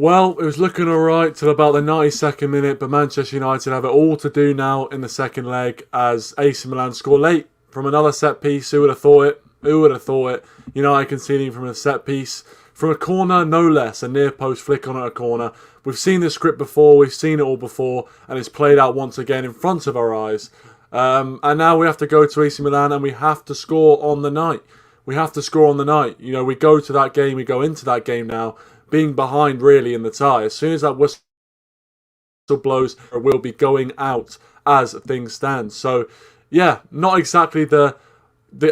Well, it was looking alright till about the 92nd minute, but Manchester United have it all to do now in the second leg as AC Milan score late from another set piece. Who would have thought it? Who would have thought it? United conceding from a set piece, from a corner, no less, a near post flick on a corner. We've seen this script before, we've seen it all before, and it's played out once again in front of our eyes. And now we have to go to AC Milan and we have to score on the night. We have to score on the night. You know, we go to that game, we go into that game now being behind really in the tie. As soon as that whistle blows, we'll be going out as things stand. So, yeah, not exactly the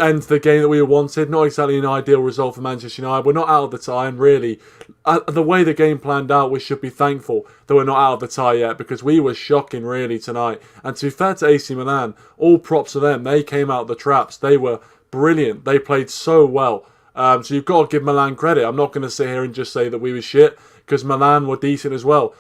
end to the game that we wanted. Not exactly an ideal result for Manchester United. We're not out of the tie, and really, the way the game planned out, we should be thankful that we're not out of the tie yet, because we were shocking really tonight. And to be fair to AC Milan, all props to them. They came out of the traps. They were brilliant. They played so well. So you've got to give Milan credit. I'm not going to sit here and just say that we were shit, because Milan were decent as well.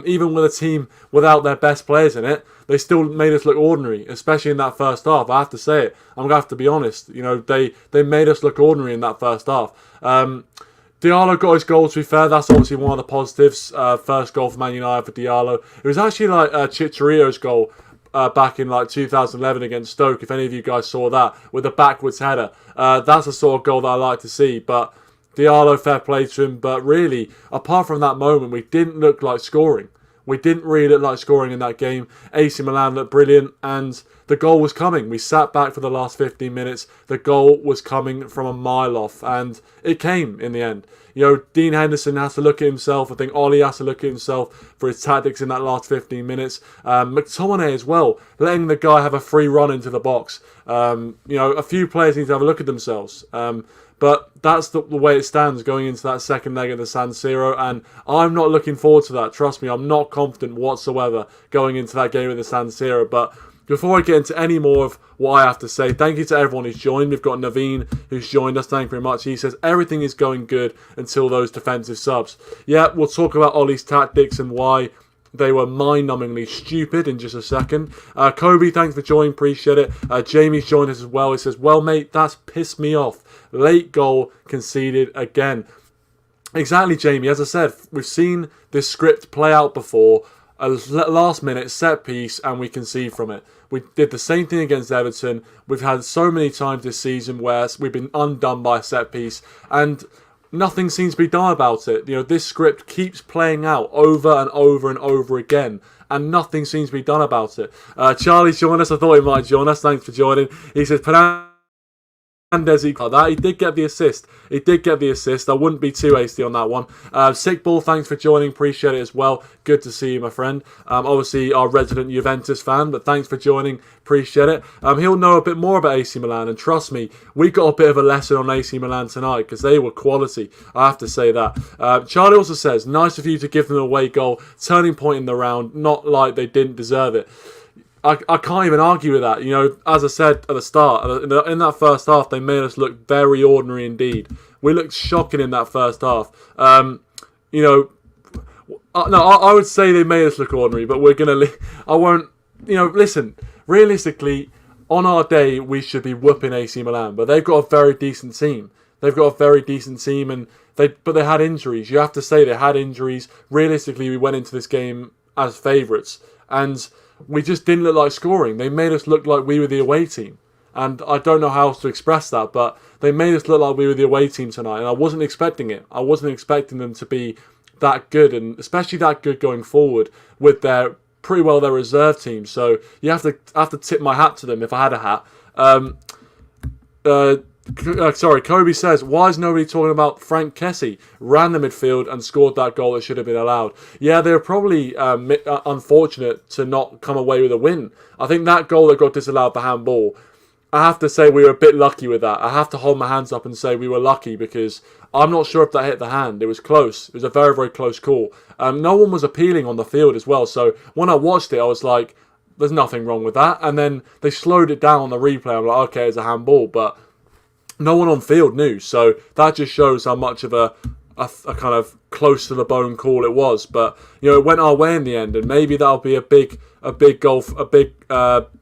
Even with a team without their best players in it, they still made us look ordinary, especially in that first half. I have to say it. I'm going to have to be honest. You know, they made us look ordinary in that first half. Diallo got his goal, to be fair. That's obviously one of the positives. First goal for Man United for Diallo. It was actually like Chicharito's goal back in like 2011 against Stoke, if any of you guys saw that, with a backwards header. That's the sort of goal that I like to see. But Diallo, fair play to him. But really, apart from that moment, we didn't look like scoring. We didn't really look like scoring in that game. AC Milan looked brilliant, and the goal was coming. We sat back for the last 15 minutes. The goal was coming from a mile off, and it came in the end. You know, Dean Henderson has to look at himself. I think Ollie has to look at himself for his tactics in that last 15 minutes. McTominay as well, letting the guy have a free run into the box. You know, a few players need to have a look at themselves. But that's the way it stands going into that second leg of the San Siro, and I'm not looking forward to that. Trust me, I'm not confident whatsoever going into that game of the San Siro. But before I get into any more of what I have to say, thank you to everyone who's joined. We've got Naveen who's joined us. Thank you very much. He says everything is going good until those defensive subs. Yeah, we'll talk about Ollie's tactics and why they were mind-numbingly stupid in just a second. Kobe, thanks for joining. Appreciate it. Jamie's joined us as well. He says, well, mate, that's pissed me off. Late goal conceded again. Exactly, Jamie. As I said, we've seen this script play out before. A last-minute set piece, and we concede from it. We did the same thing against Everton. We've had so many times this season where we've been undone by a set piece, and nothing seems to be done about it. You know, this script keeps playing out over and over and over again, and nothing seems to be done about it. Charlie's joined us. I thought he might join us. Thanks for joining. He says, that. He did get the assist. He did get the assist. I wouldn't be too hasty on that one. Sick Ball, thanks for joining. Appreciate it as well. Good to see you, my friend. Obviously, our resident Juventus fan, but thanks for joining. Appreciate it. He'll know a bit more about AC Milan, and trust me, we got a bit of a lesson on AC Milan tonight because they were quality. I have to say that. Charlie also says, nice of you to give them an away goal. Turning point in the round. Not like they didn't deserve it. I can't even argue with that. You know, as I said at the start, in that first half, they made us look very ordinary indeed. We looked shocking in that first half. You know, I would say they made us look ordinary, but I won't. You know, listen. Realistically, on our day, we should be whooping AC Milan, but they've got a very decent team. And they had injuries. You have to say they had injuries. Realistically, we went into this game as favourites, and we just didn't look like scoring. They made us look like we were the away team. And I don't know how else to express that, but they made us look like we were the away team tonight. And I wasn't expecting it. I wasn't expecting them to be that good, and especially that good going forward with their reserve team. So you have to tip my hat to them if I had a hat. Kobe says, why is nobody talking about Frank Kessie? Ran the midfield and scored that goal that should have been allowed. Yeah, they were probably unfortunate to not come away with a win. I think that goal that got disallowed for handball, I have to say we were a bit lucky with that. I have to hold my hands up and say we were lucky, because I'm not sure if that hit the hand. It was close. It was a very, very close call. No one was appealing on the field as well. So when I watched it, I was like, there's nothing wrong with that. And then they slowed it down on the replay. I'm like, okay, it's a handball, but no one on field knew. So that just shows how much of a kind of close to the bone call it was. But it went our way in the end, and maybe that'll be a big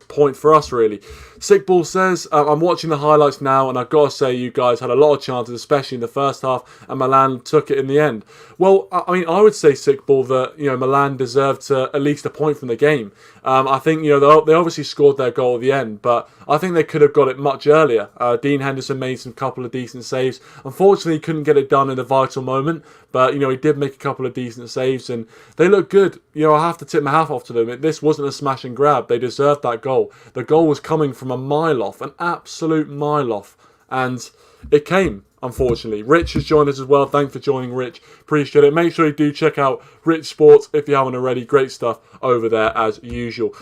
point for us, really. Sickball says, I'm watching the highlights now, and I've got to say you guys had a lot of chances, especially in the first half, and Milan took it in the end. Well, I would say, Sickball, that Milan deserved at least a point from the game. I think they obviously scored their goal at the end, but I think they could have got it much earlier. Dean Henderson made some couple of decent saves. Unfortunately, he couldn't get it done in a vital moment, but he did make a couple of decent saves, and they look good. I have to tip my hat off to them. This wasn't a smash and grab. They deserved that goal. The goal was coming from a mile off, an absolute mile off, and it came. Unfortunately, Rich has joined us as well. Thanks for joining, Rich. Appreciate it. Make sure you do check out Rich Sports if you haven't already. Great stuff over there as usual.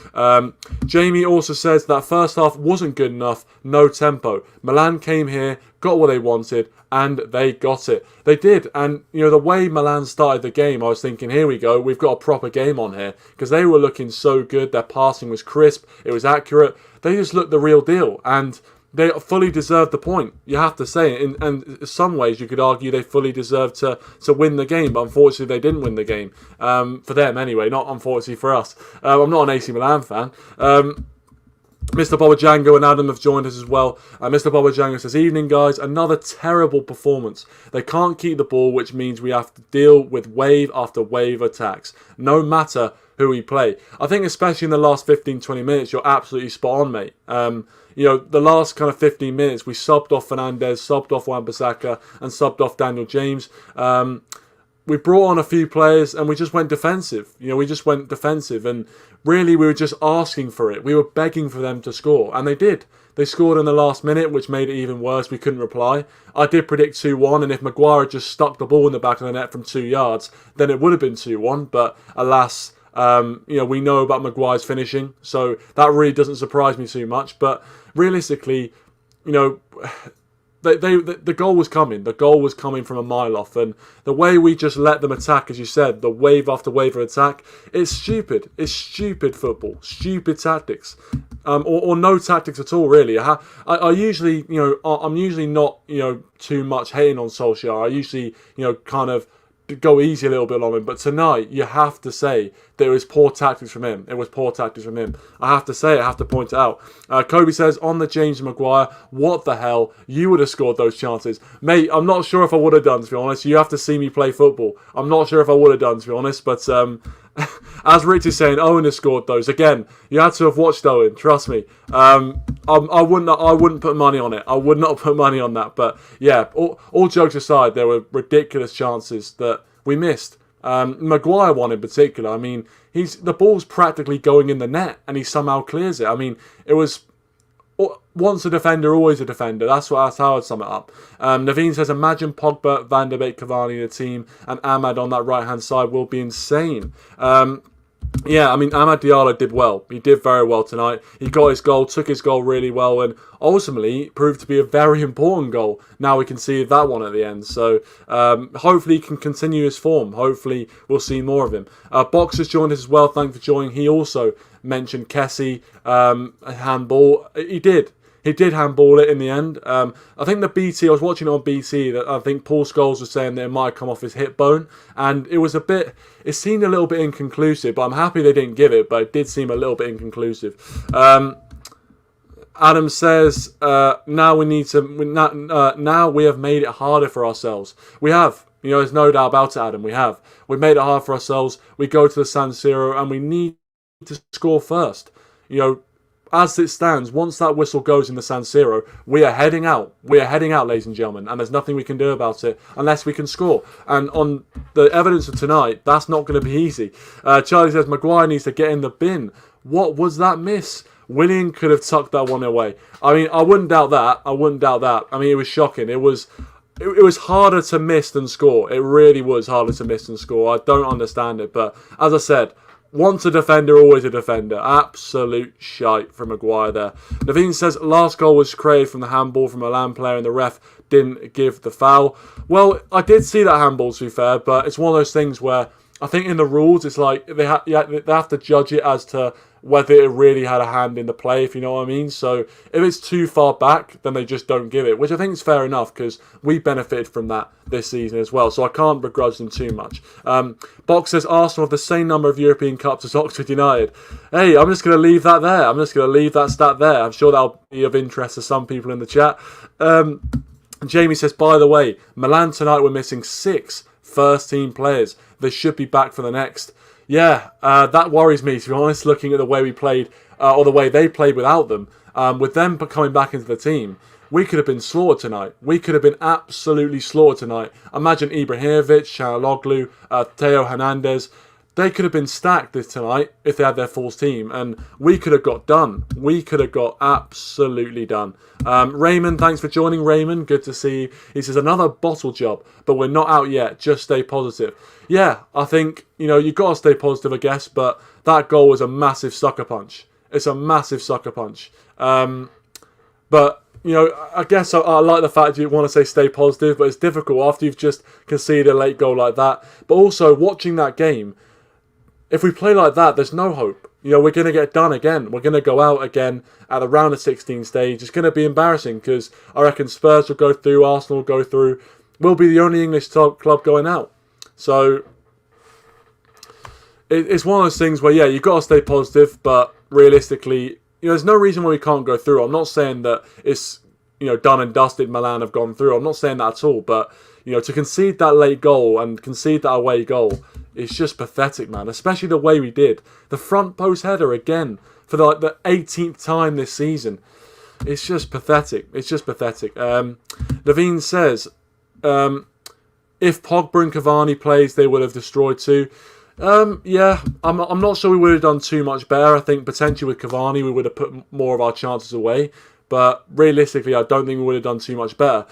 Jamie also says that first half wasn't good enough. No tempo. Milan came here, got what they wanted, and they got it. They did. And, the way Milan started the game, I was thinking, here we go. We've got a proper game on here. Because they were looking so good. Their passing was crisp. It was accurate. They just looked the real deal. And they fully deserved the point. You have to say it. And in some ways, you could argue they fully deserved to win the game. But unfortunately, they didn't win the game. For them, anyway. Not unfortunately for us. I'm not an AC Milan fan. Mr. Bobajango and Adam have joined us as well. Mr. Bobajango says, evening guys, another terrible performance. They can't keep the ball, which means we have to deal with wave after wave attacks, no matter who we play. I think especially in the last 15-20 minutes, you're absolutely spot on, mate. The last kind of 15 minutes, we subbed off Fernandes, subbed off Wan-Bissaka, and subbed off Daniel James. We brought on a few players and we just went defensive. And really we were just asking for it. We were begging for them to score, and they did. They scored in the last minute, which made it even worse. We couldn't reply. I did predict 2-1, and if Maguire had just stuck the ball in the back of the net from 2 yards, then it would have been 2-1. But alas, we know about Maguire's finishing, so that really doesn't surprise me too much. But realistically, the goal was coming. The goal was coming from a mile off, and the way we just let them attack, as you said, the wave after wave of attack, it's stupid. It's stupid football, stupid tactics, or no tactics at all. Really, I usually, I'm usually not, too much hating on Solskjaer. I usually, kind of go easy a little bit on him, but tonight you have to say there was poor tactics from him. It was poor tactics from him. I have to say it. I have to point it out. Kobe says, on the James Maguire, what the hell? You would have scored those chances. Mate, I'm not sure if I would have done, to be honest. You have to see me play football. I'm not sure if I would have done, to be honest, but as Rich is saying, Owen has scored those. Again, you had to have watched Owen, trust me. I wouldn't put money on it. I would not put money on that. But yeah, all jokes aside, there were ridiculous chances that we missed. Maguire one in particular. I mean, the ball's practically going in the net, and he somehow clears it. I mean, it was once a defender, always a defender. That's how I'd sum it up. Naveen says, imagine Pogba, Van der Beek, Cavani in the team, and Amad on that right-hand side will be insane. Yeah, I mean, Amad Diallo did well. He did very well tonight. He got his goal, took his goal really well, and ultimately proved to be a very important goal. Now we can see that one at the end. So hopefully he can continue his form. Hopefully we'll see more of him. Box has joined us as well. Thanks for joining. He also mentioned Kessie, handball. He did. He did handball it in the end. I think the BT, I was watching it on BT, that I think Paul Scholes was saying that it might come off his hip bone. And it seemed a little bit inconclusive, but I'm happy they didn't give it, but it did seem a little bit inconclusive. Adam says, now we have made it harder for ourselves. We have. There's no doubt about it, Adam. We have. We've made it hard for ourselves. We go to the San Siro and we need to score first. As it stands, once that whistle goes in the San Siro, we are heading out. We are heading out, ladies and gentlemen, and there's nothing we can do about it unless we can score. And on the evidence of tonight, that's not going to be easy. Charlie says, Maguire needs to get in the bin. What was that miss? Willian could have tucked that one away. I mean, I wouldn't doubt that. I mean, it was shocking. It was harder to miss than score. It really was harder to miss than score. I don't understand it, but as I said, once a defender, always a defender. Absolute shite from Maguire there. Naveen says, last goal was created from the handball from a Milan player and the ref didn't give the foul. Well, I did see that handball, to be fair, but it's one of those things where I think in the rules, it's like they have to judge it as to whether it really had a hand in the play, if you know what I mean. So if it's too far back, then they just don't give it, which I think is fair enough because we benefited from that this season as well. So I can't begrudge them too much. Box says Arsenal have the same number of European Cups as Oxford United. Hey, I'm just going to leave that there. I'm just going to leave that stat there. I'm sure that'll be of interest to some people in the chat. Jamie says, by the way, Milan tonight were missing 6 first-team players. They should be back for the next. Yeah, that worries me, to be honest, looking at the way we played, or the way they played without them. With them coming back into the team, we could have been slaughtered tonight. We could have been absolutely slaughtered tonight. Imagine Ibrahimovic, Çalhanoğlu, Theo Hernandez. They could have been stacked this tonight if they had their full team, and we could have got done. We could have got absolutely done. Raymond, thanks for joining, Raymond. Good to see you. He says, another bottle job, but we're not out yet. Just stay positive. Yeah, I think, you've got to stay positive, I guess, but that goal was a massive sucker punch. It's a massive sucker punch. But, I guess I like the fact you want to say stay positive, but it's difficult after you've just conceded a late goal like that. But also, watching that game, if we play like that, there's no hope. We're going to get done again. We're going to go out again at the round of 16 stage. It's going to be embarrassing because I reckon Spurs will go through, Arsenal will go through. We'll be the only English top club going out. So it's one of those things where, yeah, you've got to stay positive, but realistically, there's no reason why we can't go through. I'm not saying that it's, done and dusted, Milan have gone through. I'm not saying that at all, but, to concede that late goal and concede that away goal, it's just pathetic, man. Especially the way we did. The front post header again for the 18th time this season. It's just pathetic. It's just pathetic. Levine says, if Pogba and Cavani plays, they would have destroyed too. Yeah, I'm not sure we would have done too much better. I think potentially with Cavani we would have put more of our chances away. But realistically, I don't think we would have done too much better.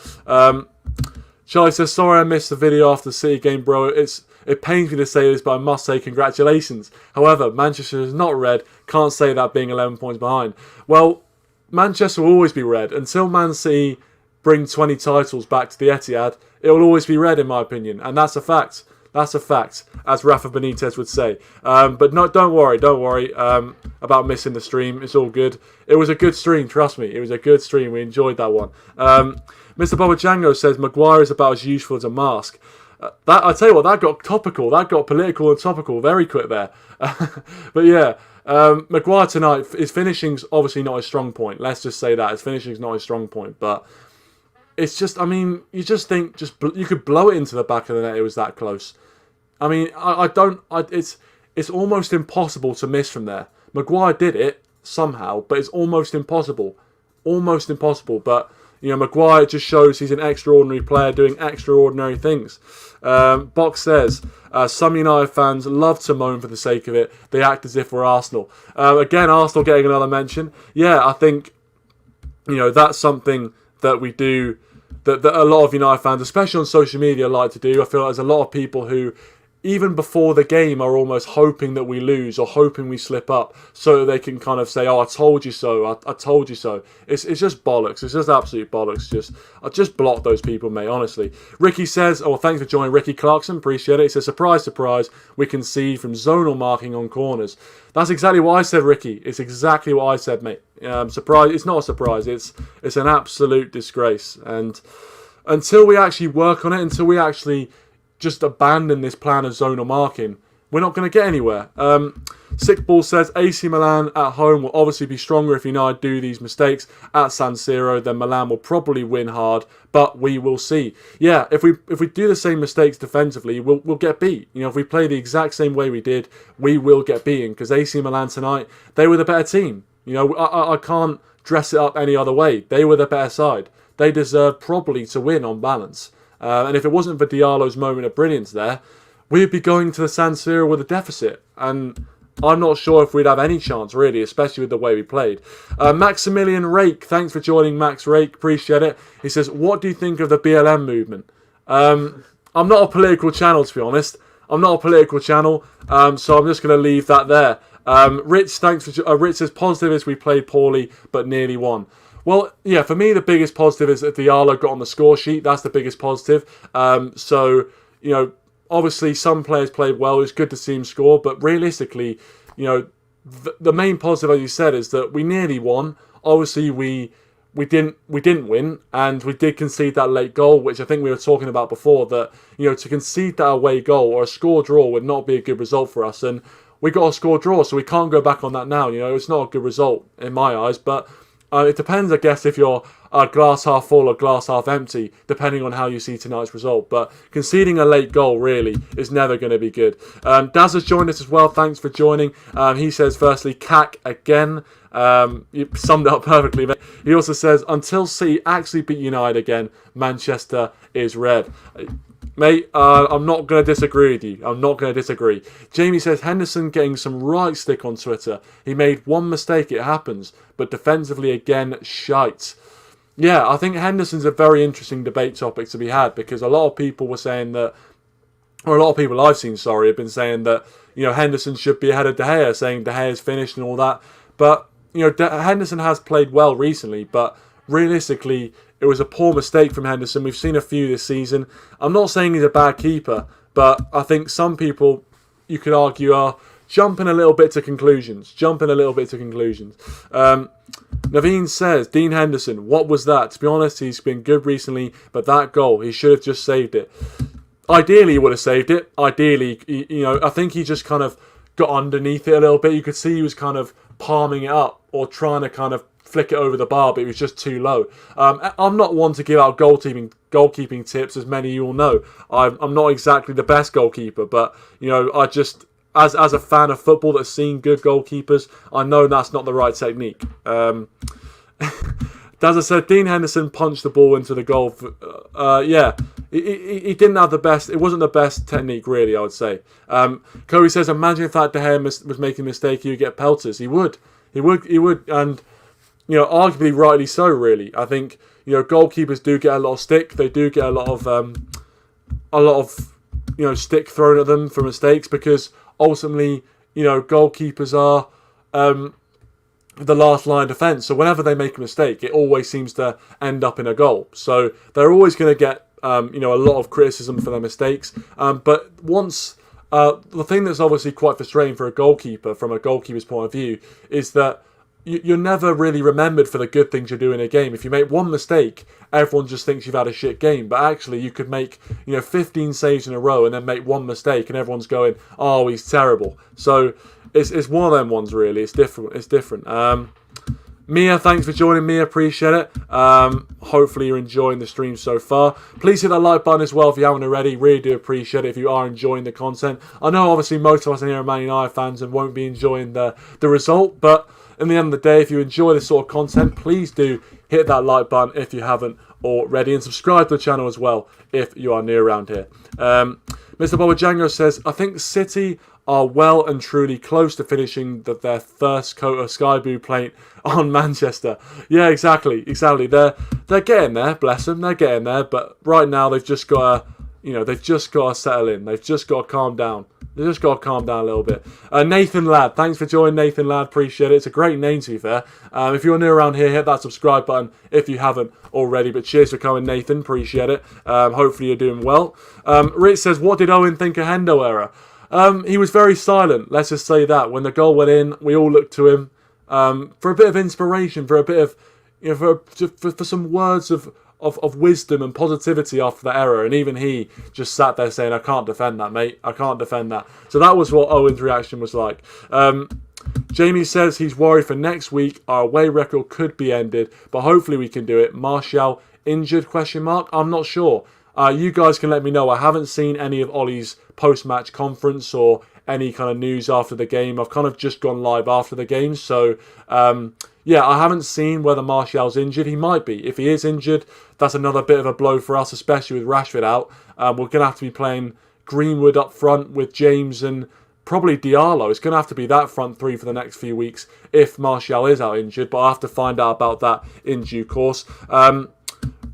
Charlie says, sorry I missed the video after the City game, bro. It pains me to say this, but I must say congratulations. However, Manchester is not red. Can't say that being 11 points behind. Well, Manchester will always be red. Until Man City bring 20 titles back to the Etihad, it will always be red, in my opinion. And that's a fact. That's a fact, as Rafa Benitez would say. But no, don't worry about missing the stream. It's all good. It was a good stream, trust me. It was a good stream. We enjoyed that one. Mr. Baba Django says, Maguire is about as useful as a mask. I tell you what, that got topical. That got political and topical very quick there. But yeah, Maguire tonight, his finishing's obviously not his strong point. Let's just say that. His finishing's not his strong point. But it's just, you just think, you could blow it into the back of the net. It was that close. It's almost impossible to miss from there. Maguire did it somehow, but it's almost impossible. Almost impossible. But, Maguire just shows he's an extraordinary player doing extraordinary things. Box says, some United fans love to moan for the sake of it. They act as if we're Arsenal. Again, Arsenal getting another mention. Yeah, I think, that's something that we do, that a lot of United fans, especially on social media, like to do. I feel like there's a lot of people who, even before the game, are almost hoping that we lose or hoping we slip up so that they can kind of say, oh, I told you so, I told you so. It's just bollocks. It's just absolute bollocks. Just block those people, mate, honestly. Ricky says, oh, thanks for joining, Ricky Clarkson. Appreciate it. He says, surprise, surprise, we concede from zonal marking on corners. That's exactly what I said, Ricky. It's exactly what I said, mate. Surprise. It's not a surprise. It's an absolute disgrace. And until we actually work on it, until we actually just abandon this plan of zonal marking, we're not going to get anywhere. Sickball says, AC Milan at home will obviously be stronger if United do these mistakes at San Siro. Then Milan will probably win hard, but we will see. Yeah, if we do the same mistakes defensively, we'll get beat. If we play the exact same way we did, we will get beaten, because AC Milan tonight, they were the better team. I can't dress it up any other way. They were the better side. They deserved probably to win on balance. And if it wasn't for Diallo's moment of brilliance there, we'd be going to the San Siro with a deficit. And I'm not sure if we'd have any chance, really, especially with the way we played. Maximilian Rake, thanks for joining, Max Rake. Appreciate it. He says, what do you think of the BLM movement? I'm not a political channel, to be honest. I'm not a political channel, so I'm just going to leave that there. Rich, thanks for Rich says, positive is we played poorly, but nearly won. Well, yeah, for me, the biggest positive is that Diallo got on the score sheet. That's the biggest positive. So, obviously some players played well. It was good to see him score, but realistically, the main positive, as you said, is that we nearly won. Obviously, we didn't win, and we did concede that late goal, which I think we were talking about before. That to concede that away goal or a score draw would not be a good result for us, and we got a score draw, so we can't go back on that now. It's not a good result in my eyes, but it depends, I guess, if you're glass half full or glass half empty, depending on how you see tonight's result. But conceding a late goal really is never going to be good. Daz has joined us as well. Thanks for joining. He says, firstly, CAC again. You summed it up perfectly, mate. He also says, until City actually beat United again, Manchester is red. Mate, I'm not going to disagree with you. I'm not going to disagree. Jamie says, Henderson getting some right stick on Twitter. He made one mistake, it happens. But defensively, again, shite. Yeah, I think Henderson's a very interesting debate topic to be had, because a lot of people were saying that, or a lot of people I've seen, have been saying that, Henderson should be ahead of De Gea, saying De Gea's finished and all that. But, Henderson has played well recently, but realistically, it was a poor mistake from Henderson. We've seen a few this season. I'm not saying he's a bad keeper, but I think some people, you could argue, are jumping a little bit to conclusions. Naveen says, Dean Henderson, what was that? To be honest, he's been good recently, but that goal, he should have just saved it. Ideally, he would have saved it. Ideally, I think he just kind of got underneath it a little bit. You could see he was kind of palming it up or trying to kind of flick it over the bar, but it was just too low. I'm not one to give out goalkeeping tips, as many of you all know. I'm not exactly the best goalkeeper, but I just, as a fan of football that's seen good goalkeepers, I know that's not the right technique. As I said, Dean Henderson punched the ball into the goal. He didn't have the best. It wasn't the best technique, really, I would say. Corey says, imagine if that De Gea was making a mistake, he would get pelters. He would, and arguably rightly so. Really, I think goalkeepers do get a lot of stick. They do get a lot of stick thrown at them for mistakes, because ultimately goalkeepers are the last line of defence. So whenever they make a mistake, it always seems to end up in a goal. So they're always going to get a lot of criticism for their mistakes. But once the thing that's obviously quite frustrating for a goalkeeper, from a goalkeeper's point of view, is that you're never really remembered for the good things you do in a game. If you make one mistake, everyone just thinks you've had a shit game. But actually, you could make 15 saves in a row and then make one mistake, and everyone's going, "Oh, he's terrible." So it's one of them ones, really. It's different. Mia, thanks for joining me. Appreciate it. Hopefully you're enjoying the stream so far. Please hit that like button as well if you haven't already. Really do appreciate it if you are enjoying the content. I know obviously most of us in here are Man United fans and won't be enjoying the result, but in the end of the day, if you enjoy this sort of content, please do hit that like button if you haven't already, and subscribe to the channel as well if you are new around here. Mr. Baba Django says, I think City are well and truly close to finishing their first coat of sky blue paint on Manchester. Yeah, exactly. They're getting there, bless them. They're getting there, but right now they've just got to settle in. They've just got to calm down. They just got to calm down a little bit. Nathan Ladd, thanks for joining, Nathan Ladd. Appreciate it. It's a great name, to be fair. If you're new around here, hit that subscribe button if you haven't already. But cheers for coming, Nathan. Appreciate it. Hopefully you're doing well. Rich says, what did Owen think of Hendo error? He was very silent. Let's just say that. When the goal went in, we all looked to him for a bit of inspiration, for a bit of, for some words of wisdom and positivity after that error, and even he just sat there saying, I can't defend that, mate. I can't defend that. So that was what Owen's reaction was like. Jamie says he's worried for next week. Our away record could be ended, but hopefully we can do it. Martial injured? ? I'm not sure. You guys can let me know. I haven't seen any of Ollie's post-match conference or any kind of news after the game. I've kind of just gone live after the game, so I haven't seen whether Martial's injured. He might be. If he is injured, that's another bit of a blow for us, especially with Rashford out. We're going to have to be playing Greenwood up front with James and probably Diallo. It's going to have to be that front three for the next few weeks if Martial is out injured, but I'll have to find out about that in due course.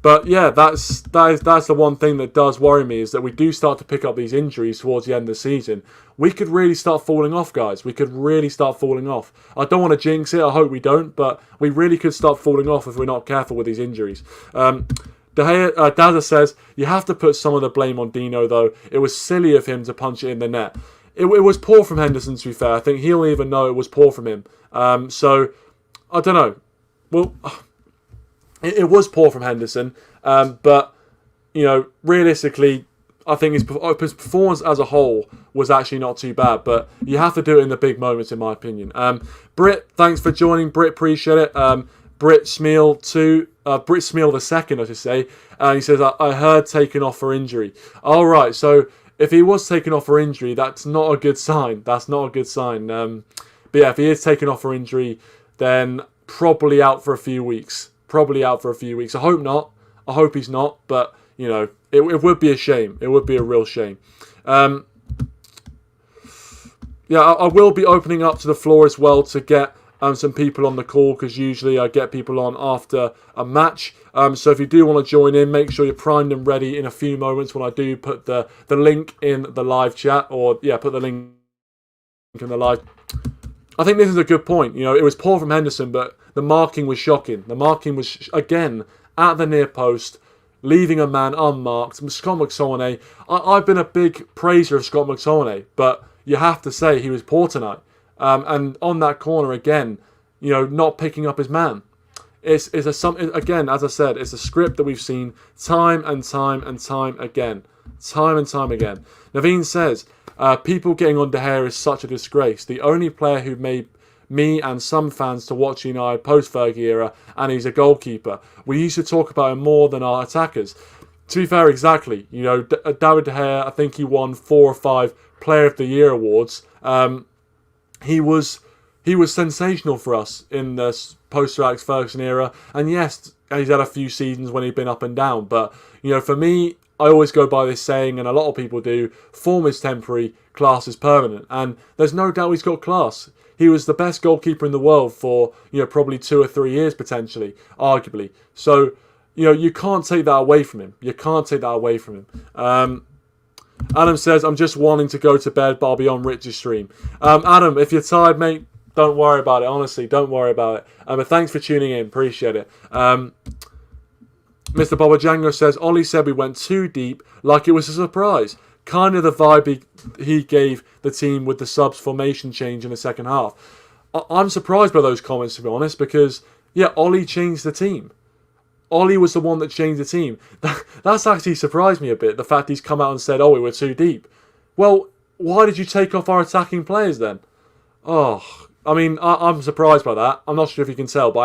But yeah, that's the one thing that does worry me, is that we do start to pick up these injuries towards the end of the season. We could really start falling off, guys. We could really start falling off. I don't want to jinx it. I hope we don't, but we really could start falling off if we're not careful with these injuries. Dazza says, you have to put some of the blame on Dino, though. It was silly of him to punch it in the net. It was poor from Henderson, to be fair. I think he'll even know it was poor from him. So, I don't know. Well, it was poor from Henderson. But, realistically, I think his performance as a whole was actually not too bad. But you have to do it in the big moments, in my opinion. Britt, thanks for joining. Britt, appreciate it. Britt Smeal the second, I should say. He says, I heard taken off for injury. All right, so if he was taken off for injury, that's not a good sign. That's not a good sign. But yeah, if he is taken off for injury, then probably out for a few weeks. Probably out for a few weeks. I hope not. I hope he's not. But, it would be a shame. It would be a real shame. Yeah, I will be opening up to the floor as well to get some people on the call, because usually I get people on after a match. So if you do want to join in, make sure you're primed and ready in a few moments when I do put the link in the live chat, or put the link in the live. I think this is a good point. It was poor from Henderson, but the marking was shocking. The marking was again at the near post, leaving a man unmarked. Scott McTominay. I've been a big praiser of Scott McTominay, but you have to say he was poor tonight. And on that corner again, not picking up his man. Again, as I said, it's a script that we've seen time and time and time again. Time and time again. Naveen says, people getting on De Gea is such a disgrace. The only player who made me and some fans to watch United post-Fergie era, and he's a goalkeeper. We used to talk about him more than our attackers. To be fair, exactly. David De Gea, I think he won 4 or 5 Player of the Year awards. He was sensational for us in the post-Sir Alex Ferguson era. And yes, he's had a few seasons when he's been up and down. But, for me, I always go by this saying, and a lot of people do, form is temporary, class is permanent. And there's no doubt he's got class. He was the best goalkeeper in the world for, probably 2 or 3 years, potentially, arguably. So, you can't take that away from him. You can't take that away from him. Adam says, I'm just wanting to go to bed, but I'll be on Rich's stream. Adam, if you're tired, mate, don't worry about it. Honestly, don't worry about it. But thanks for tuning in. Appreciate it. Mr. Baba Django says, Ollie said we went too deep, like it was a surprise. Kind of the vibe he gave the team with the subs formation change in the second half. I'm surprised by those comments, to be honest, because, Ollie changed the team. Ollie was the one that changed the team. That's actually surprised me a bit, the fact he's come out and said, we were too deep. Well, why did you take off our attacking players then? I'm surprised by that. I'm not sure if you can tell, but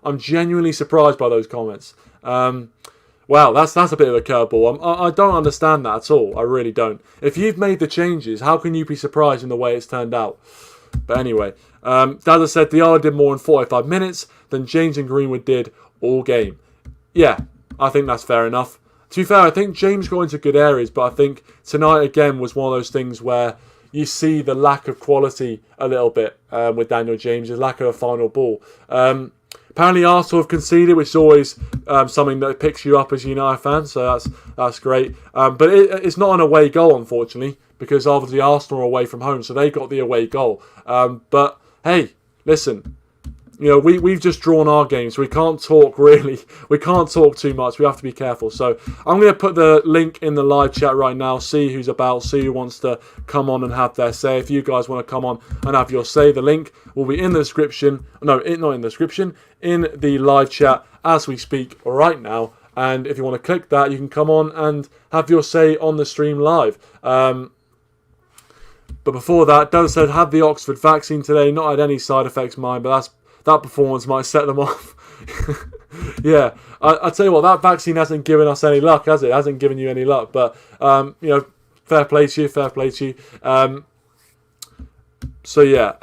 I'm genuinely surprised by those comments. Wow, that's a bit of a curveball. I don't understand that at all. I really don't. If you've made the changes, how can you be surprised in the way it's turned out? But anyway, Dazza said Diallo did more in 45 minutes than James and Greenwood did all game. Yeah, I think that's fair enough. To be fair, I think James got into good areas, but I think tonight again was one of those things where you see the lack of quality a little bit with Daniel James, the lack of a final ball. Apparently Arsenal have conceded, which is always something that picks you up as a United fan, so that's great. But it's not an away goal, unfortunately, because obviously Arsenal are away from home, so they got the away goal. But hey, listen, we've just drawn our game, so we can't talk really. We can't talk too much. We have to be careful. So I'm going to put the link in the live chat right now. See who's about. See who wants to come on and have their say. If you guys want to come on and have your say, the link will be in the description. No, not in the description. In the live chat as we speak right now. And if you want to click that, you can come on and have your say on the stream live. But before that, Doug said, had the Oxford vaccine today. Not had any side effects, mine, but that performance might set them off. Yeah, I tell you what, that vaccine hasn't given us any luck, has it? It hasn't given you any luck. But, fair play to you, fair play to you. So, yeah,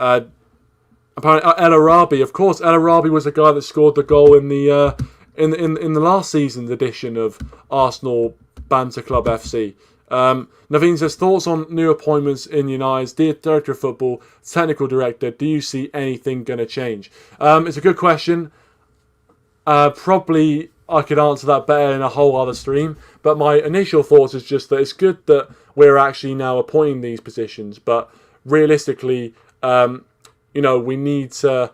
apparently El Arabi, of course, El Arabi was the guy that scored the goal in the last season's edition of Arsenal Banter Club FC. Naveen says, thoughts on new appointments in United's Director of Football, Technical Director. Do you see anything going to change? It's a good question. Probably I could answer that better in a whole other stream. But my initial thoughts is just that it's good that we're actually now appointing these positions. But realistically, we need to...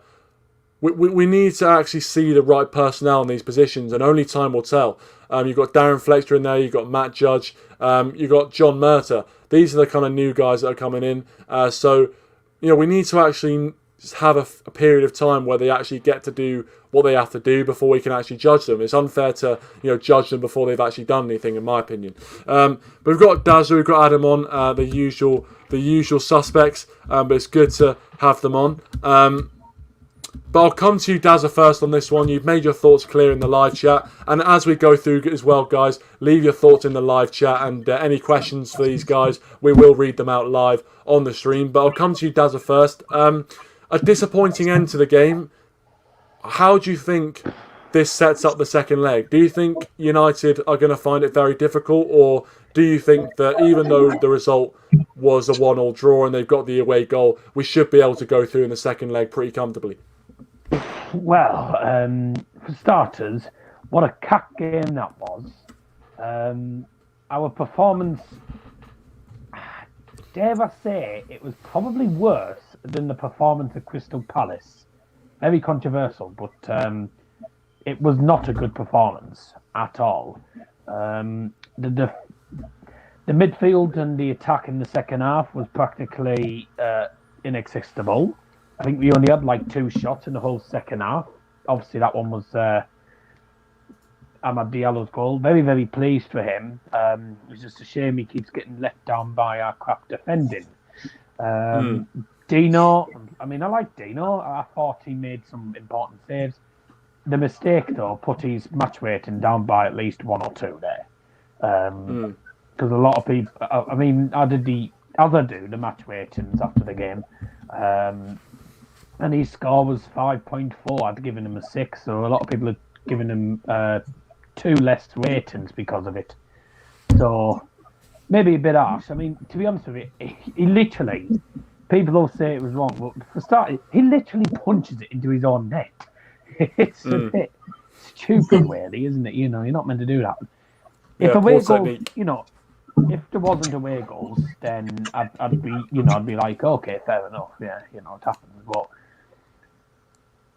We need to actually see the right personnel in these positions, and only time will tell. You've got Darren Fletcher in there. You've got Matt Judge. You've got John Murtagh. These are the kind of new guys that are coming in. So, we need to actually have a period of time where they actually get to do what they have to do before we can actually judge them. It's unfair to judge them before they've actually done anything, in my opinion. But we've got Dazza, we've got Adam on, the usual suspects. But it's good to have them on. But I'll come to you, Dazza, first on this one. You've made your thoughts clear in the live chat. And as we go through as well, guys, leave your thoughts in the live chat. And any questions for these guys, we will read them out live on the stream. But I'll come to you, Dazza, first. A disappointing end to the game. How do you think this sets up the second leg? Do you think United are going to find it very difficult? Or do you think that even though the result was a 1-1 draw and they've got the away goal, we should be able to go through in the second leg pretty comfortably? Well, for starters, what a cack game that was. Our performance, dare I say, it was probably worse than the performance of Crystal Palace. Very controversial, but it was not a good performance at all. The midfield and the attack in the second half was practically inexistable. I think we only had like 2 shots in the whole second half. Obviously, that one was Amad Diallo's goal. Very, very pleased for him. It's just a shame he keeps getting let down by our crap defending. Dino, I like Dino. I thought he made some important saves. The mistake, though, put his match rating down by at least 1 or 2 there. Because a lot of people, I did the match ratings after the game. And his score was 5.4. I'd given him a 6, so a lot of people had given him 2 less ratings because of it. So maybe a bit harsh. To be honest with you, he literally, people will say it was wrong, but for starters, he literally punches it into his own net. It's a bit stupid, really, isn't it? You're not meant to do that. If away goals, if there wasn't away goals, then I'd be like, okay, fair enough, yeah, it happens. But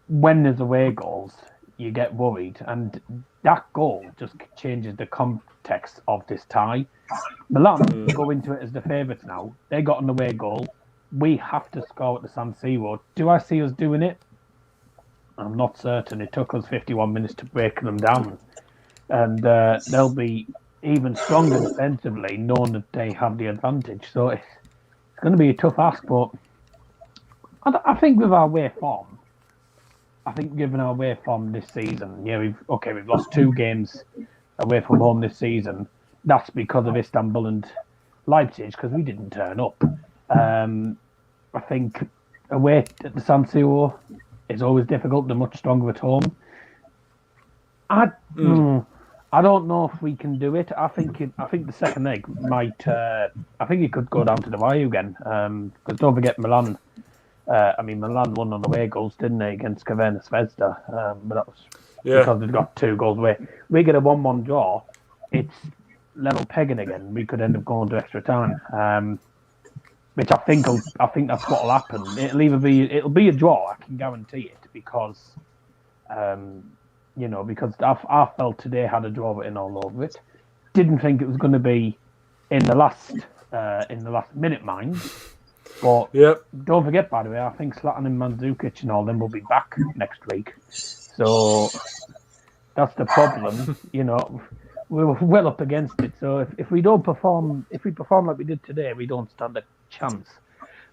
when there's away goals, you get worried, and that goal just changes the context of this tie. Milan go into it as the favourites now. They got an away goal. We have to score at the San Siro. Do I see us doing it? I'm not certain. It took us 51 minutes to break them down, and they'll be even stronger defensively, knowing that they have the advantage. So it's going to be a tough ask, but I think with our away form, given our away form this season, we've lost 2 games away from home this season. That's because of Istanbul and Leipzig, because we didn't turn up. I think away at the San Siro is always difficult. They're much stronger at home. I don't know if we can do it. I think the second leg might. I think it could go down to the wire again. Because don't forget Milan. Milan won on away goals, didn't they, against Kjaer Zvezda? But that was because they've got 2 goals away. We get a 1-1 draw. It's level pegging again. We could end up going to extra time. Which I think that's what'll happen. It'll be a draw. I can guarantee it because. Because I felt today had a draw written all over it. Didn't think it was going to be in the last minute, mind. But don't forget, by the way, I think Zlatan and Mandzukic and all them will be back next week. So that's the problem. We're well up against it. So if we perform like we did today, we don't stand a chance.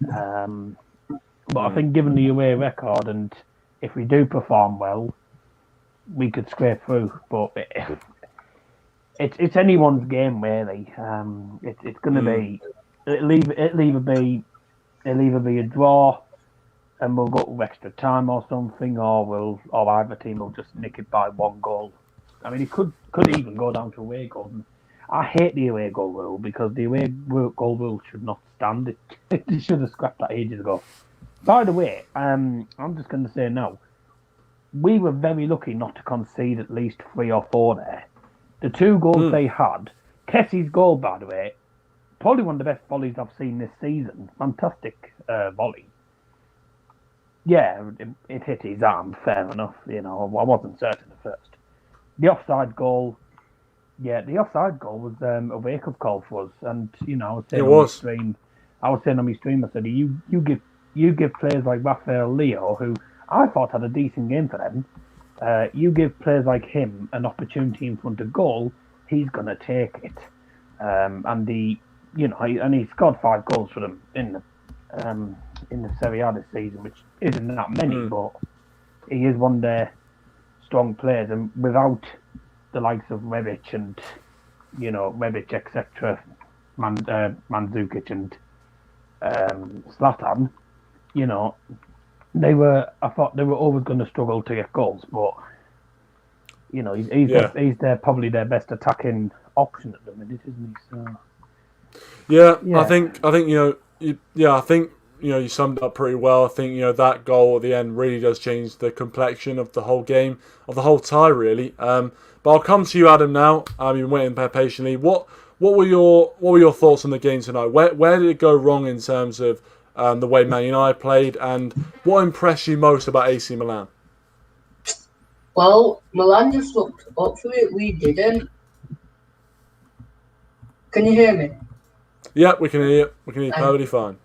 But I think given the away record, and if we do perform well, we could scrape through, but it's anyone's game, really. It's going to be it'll either be a draw, and we'll go to extra time or something, or either team will just nick it by 1 goal. It could even go down to away goals. I hate the away goal rule because the away goal rule should not stand. It should have scrapped that ages ago. By the way, I'm just going to say now. We were very lucky not to concede at least 3 or 4 there. The 2 goals they had, Kessie's goal, by the way, probably one of the best volleys I've seen this season. Fantastic volley. Yeah, it hit his arm, fair enough. I wasn't certain at first. The offside goal, Yeah, the offside goal was a wake-up call for us, and I was saying It on my was. stream, I said you give players like Rafael Leo, who I thought had a decent game for them, you give players like him an opportunity in front of goal, he's gonna take it, and he scored 5 goals for them in the Serie A this season, which isn't that many, but he is one of their strong players, and without the likes of Rebic and Rebic, etc., Mandzukic and Zlatan, I thought they were always going to struggle to get goals, but he's probably their best attacking option at the minute, isn't he? So Yeah, I think you summed it up pretty well. I think that goal at the end really does change the complexion of the whole game, of the whole tie, really. But I'll come to you, Adam. Now I've been waiting patiently. What were your thoughts on the game tonight? Where did it go wrong in terms of the way Man United played, and what impressed you most about AC Milan? Well, Milan just looked up for it. We didn't. Can you hear me? Yep, we can hear you. We can hear you perfectly fine.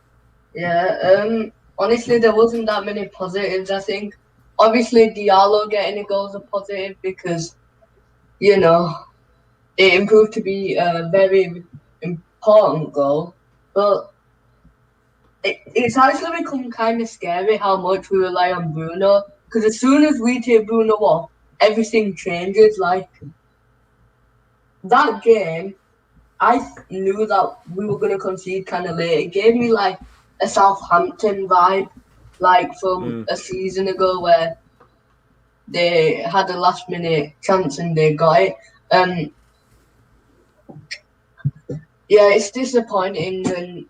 Yeah, honestly, there wasn't that many positives, I think. Obviously, Diallo getting a goal is a positive because, it improved to be a very important goal. But it's actually become kind of scary how much we rely on Bruno. Because as soon as we take Bruno off, everything changes. Like, that game, I knew that we were going to concede kind of late. It gave me, like, a Southampton vibe, like from a season ago where they had a last minute chance and they got it. Yeah, it's disappointing, and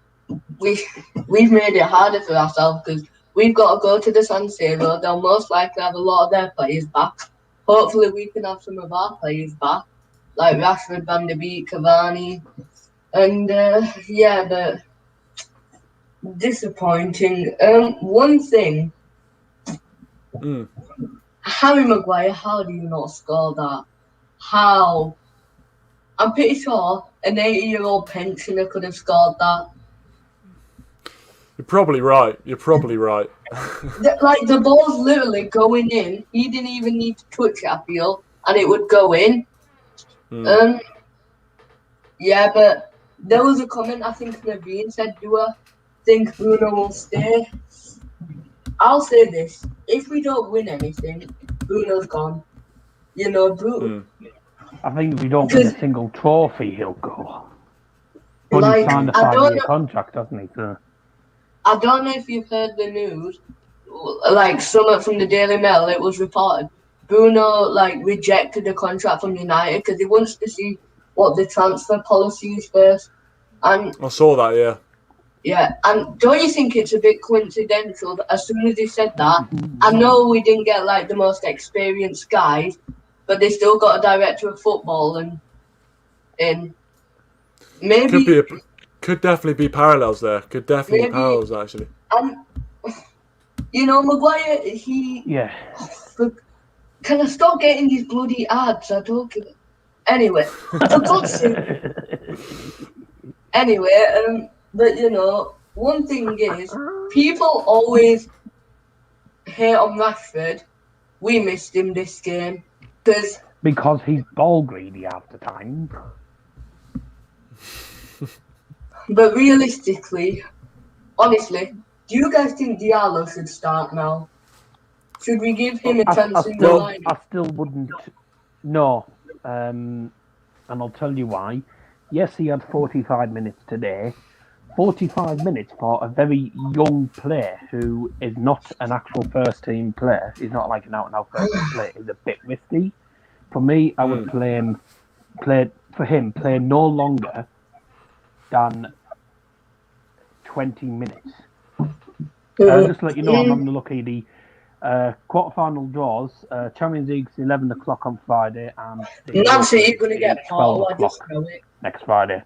we've made it harder for ourselves because we've got to go to the San Siro. They'll most likely have a lot of their players back. Hopefully, we can have some of our players back, like Rashford, Van der Beek, Cavani, and but disappointing. One thing, Harry Maguire, how do you not score that? How? I'm pretty sure an 80-year-old pensioner could have scored that. You're probably right. The ball's literally going in. He didn't even need to touch it, I feel, and it would go in. Yeah, but there was a comment, I think Naveen said, do I think Bruno will stay? I'll say this. If we don't win anything, Bruno's gone. Bruno... I think if we don't win a single trophy, he'll go. But he's signed a 5-year contract, hasn't he? So. I don't know if you've heard the news, like somewhere from the Daily Mail, it was reported. Bruno rejected the contract from United because he wants to see what the transfer policy is first. And I saw that, yeah. Yeah, and don't you think it's a bit coincidental that as soon as he said that, I know we didn't get the most experienced guys, but they still got a director of football and maybe could definitely be parallels there. Could definitely be parallels actually. And Maguire, can I stop getting these bloody ads? I don't give it. Anyway, for God's sake. Anyway, but one thing is, people always hate on Rashford. We missed him this game because he's ball greedy half the time. But realistically, honestly, do you guys think Diallo should start now? Should we give him a chance in the lineup? I still wouldn't. No, and I'll tell you why. Yes, he had 45 minutes today. 45 minutes for a very young player who is not an actual first-team player. He's not like an out-and-out first-team player. He's a bit risky. For me, I would play no longer than 20 minutes. Just to let you know, I'm having a look at the quarter-final draws. Champions League's 11 o'clock on Friday. And Man City going to get Porto, I just know it. Next Friday.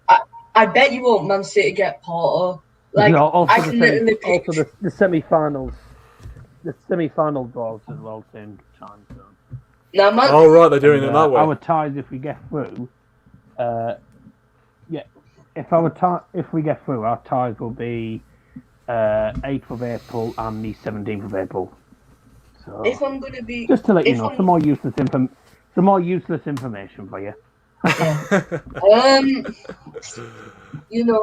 I bet you won't Man City get Porto. The semi-finals. The semi-final draws as well, same time. So. Now, right, they're doing it that way. Our ties, if we get through, If we get through, our ties will be 8th of April and the 17th of April. So If I'm gonna be just to let you know, some more useless information for you. you know,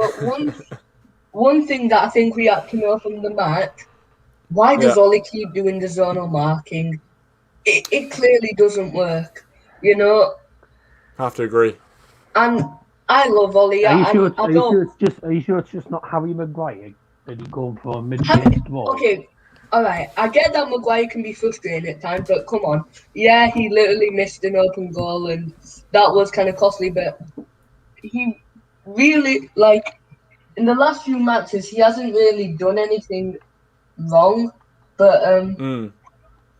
one thing that I think we have to know from the match, why does Ollie keep doing the zonal marking? It clearly doesn't work, you know. Have to agree. And I love Ollie. Are you sure it's just not Harry Maguire that he going for a mid-range ball? Okay, all right. I get that Maguire can be frustrating at times, but come on. Yeah, he literally missed an open goal, and that was kind of costly. But he really, like, in the last few matches, he hasn't really done anything wrong. But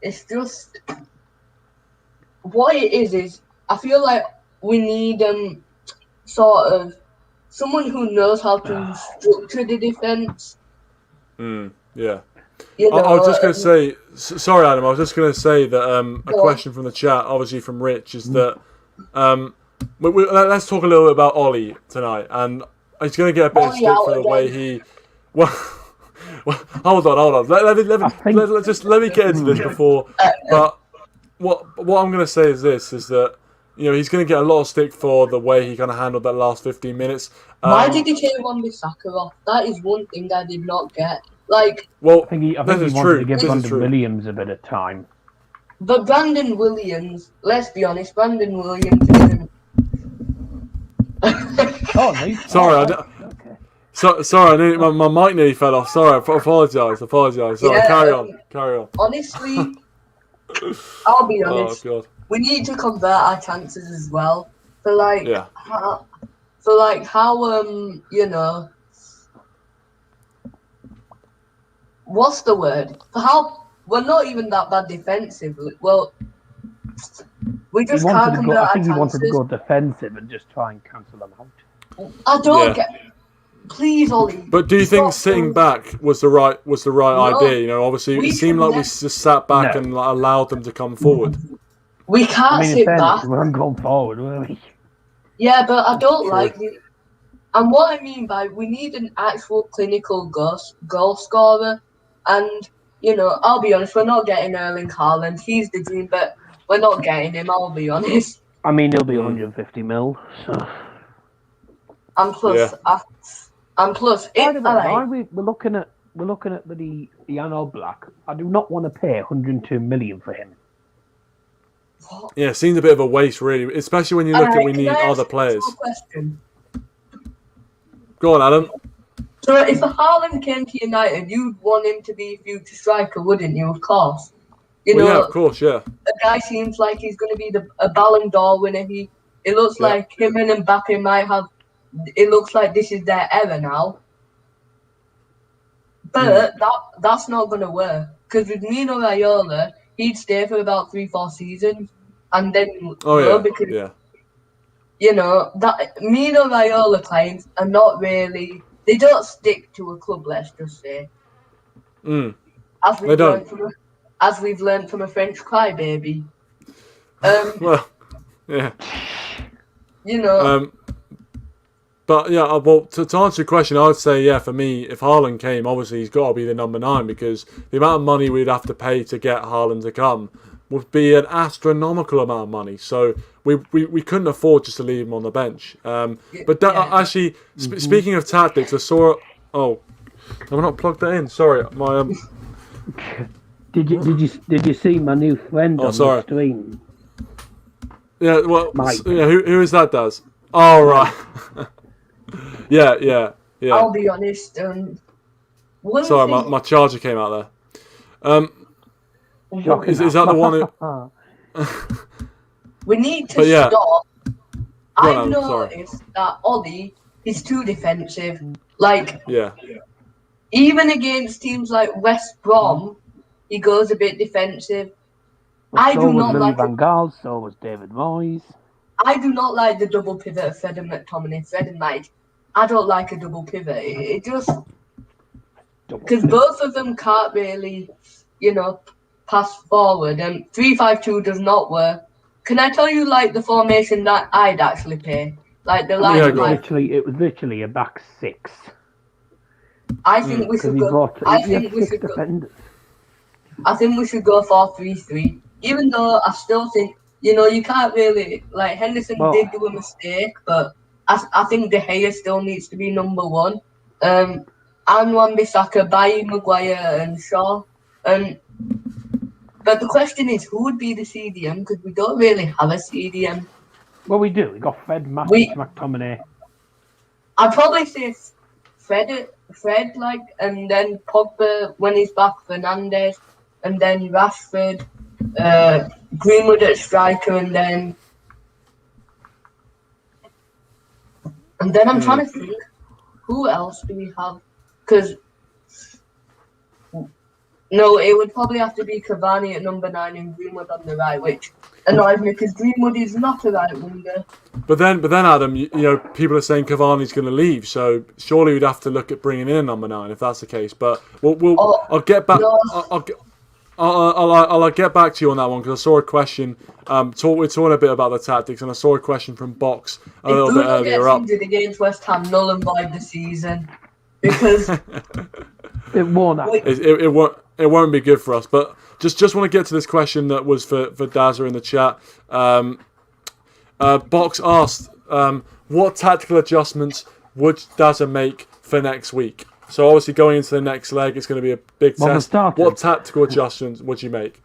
it's just what it is I feel like we need sort of someone who knows how to structure the defense. Yeah. You know, I was just going to say, sorry, Adam. I was just going to say that a question from the chat, obviously from Rich, is that let's talk a little bit about Ollie tonight, and he's going to get a bit of stick for the way he. Well, hold on. Let me get into this before. But what I'm going to say is this: is that he's going to get a lot of stick for the way he kind of handled that last 15 minutes. Why did he take Wan-Bissaka off? That is one thing I did not get. Like, I think he wanted to give Brandon Williams a bit of time. But Brandon Williams, let's be honest, Brandon Williams isn't. Sorry, sorry, my mic nearly fell off. Sorry, I apologise. Sorry, carry on. Honestly, I'll be honest. Oh, God. We need to convert our chances as well. How what's the word? For how we're not even that bad defensively. Well, we just can't convert our chances. I think he wanted to go defensive and just try and cancel them out. I don't get. Please, Ollie. But do you think sitting back was the right idea? Obviously it seemed like we just sat back and allowed them to come forward. We can't sit back. We weren't going forward, were we? Yeah, but I don't like it. And what I mean by we need an actual clinical goal scorer. And, I'll be honest, we're not getting Erling Haaland. He's the dream, but we're not getting him, I'll be honest. I mean, he'll be 150 mil, so... And plus, we're looking at the Jan Black. I do not want to pay 102 million for him. What? Yeah, it seems a bit of a waste, really, especially when you look at we need other players. Question? Go on, Adam. So if a Haaland came to United, you'd want him to be a future striker, wouldn't you? Of course. Yeah, of course, yeah. The guy seems like he's going to be a Ballon d'Or winner. It looks like him and Mbappe might have. It looks like this is their era now. But that's not going to work. Because with Mino Raiola, he'd stay for about 3-4 seasons. And then that Mino Raiola clients are not really... They don't stick to a club, let's just say. As we've learned from a French crybaby. Well, yeah. But yeah, well, to answer your question, I would say, for me, if Haaland came, obviously he's got to be the number 9 because the amount of money we'd have to pay to get Haaland to come would be an astronomical amount of money. So we couldn't afford just to leave him on the bench. Actually, speaking of tactics, I saw. Oh, I'm not plugged that in. Sorry, my. Did you see my new friend on the stream? Yeah, well, who is that? Does? Oh right. Yeah. I'll be honest. Sorry, my charger came out there. Is that the one who... We need to stop. I've noticed that Ollie is too defensive. Even against teams like West Brom, he goes a bit defensive. So was Van Gaal, so was David Moyes. I do not like the double pivot of Fred and McTominay. Fred and Mike. I don't like a double pivot. It just... Because both of them can't really, pass forward. And 3-5-2 does not work. Can I tell you, the formation that I'd actually play? Like the Yeah, line, go on. It was literally a back six. I think we Because should he go. brought I he had think we six should go. defenders. I think we should go 4-3-3. Even though I still think, you can't really like Henderson Well- did do a mistake, but I think De Gea still needs to be number one. And Wan-Bissaka, Bailly, Maguire, and Shaw. But the question is, who would be the CDM? Because we don't really have a CDM. Well, we do. We got Fred, We- McTominay. I'd probably say Fred, and then Pogba when he's back, Fernandes, and then Rashford, Greenwood at striker, and then I'm trying to think, who else do we have? Because no, it would probably have to be Cavani at number 9 and Greenwood on the right, which annoys me because Greenwood is not a right winger. But then, Adam, people are saying Cavani's going to leave, so surely we'd have to look at bringing in a number 9 if that's the case. But I'll get back. No. I'll get back to you on that one because I saw a question. We're talking a bit about the tactics, and I saw a question from Box a little bit earlier Gets up. injured against West Ham, null and void the season because It won't happen. It won't be good for us. But just want to get to this question that was for Dazza in the chat. Box asked, what tactical adjustments would Dazza make for next week? So obviously going into the next leg, it's going to be a big test. What tactical adjustments would you make?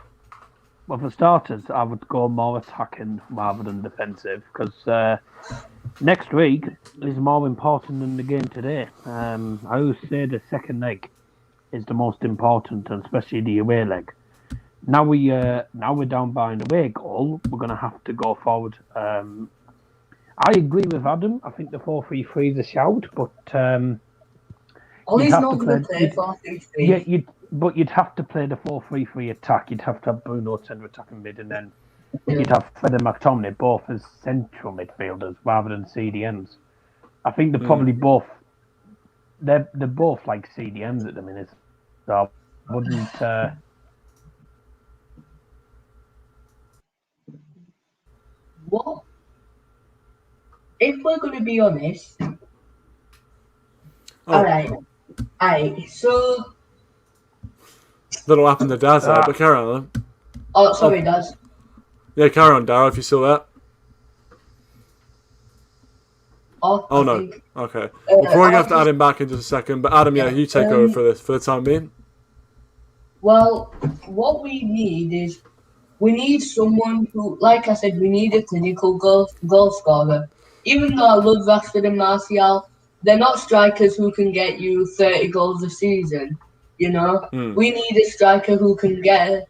Well, for starters, I would go more attacking rather than defensive because next week is more important than the game today. I always say the second leg is the most important, and especially the away leg. Now we're down by an away goal. We're going to have to go forward. I agree with Adam. I think the 4-3-3 is a shout, but Ollie's not going to play 4-3-3. Yeah, you'd have to play the 4-3-3 attack. You'd have to have Bruno centre attacking mid, and then you'd have Fred and McTominay both as central midfielders rather than CDMs. I think they're probably both. They're both like CDMs at the minute, so I wouldn't. What? If we're going to be honest, alright, so... That'll happen to Daz, but carry on then. Oh, sorry, Daz. Yeah, carry on, Darryl, if you're still there. I no. think, Okay. We're probably going to have to add him back in just a second, but Adam, you take over for this, for the time being. Well, what we need is, we need someone who, like I said, we need a clinical goal scorer. Even though I love Rashford and Martial, they're not strikers who can get you 30 goals a season, We need a striker who can get,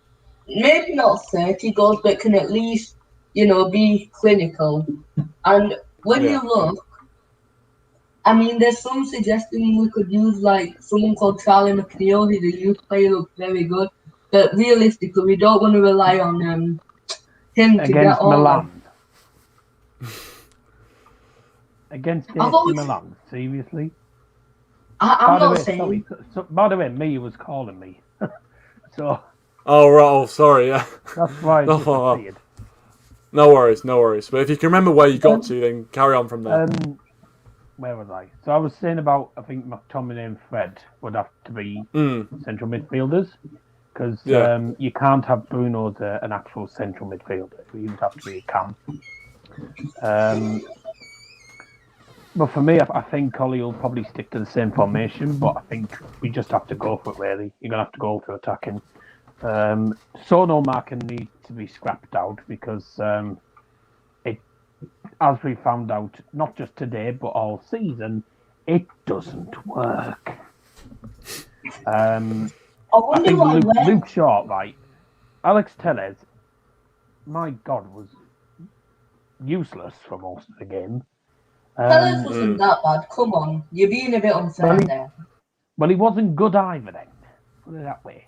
maybe not 30 goals, but can at least, be clinical. And when you look, I mean, there's some suggesting we could use, like, someone called Charlie McNeil. He's a youth player, looks very good. But realistically, we don't want to rely on him to get all Milan. Against AC Milan, seriously? I'm not saying. By the way, Mia was calling me. So. Oh, right. Oh, sorry. Yeah. That's why I disappeared. No worries. But if you can remember where you got to, then carry on from there. Where was I? So I was saying about, I think McTominay and Fred would have to be central midfielders. Because you can't have Bruno as an actual central midfielder. He would have to be a cam. But for me, I think Ollie will probably stick to the same formation, but I think we just have to go for it, really. You're going to have to go for attacking. Sono Markin needs to be scrapped out because as we found out, not just today, but all season, it doesn't work. I think Luke Shaw, right? Alex Tellez, my God, was useless for most of the game. Tellez wasn't that bad. Come on, you're being a bit unfair there. Well, he wasn't good either then. Put it that way.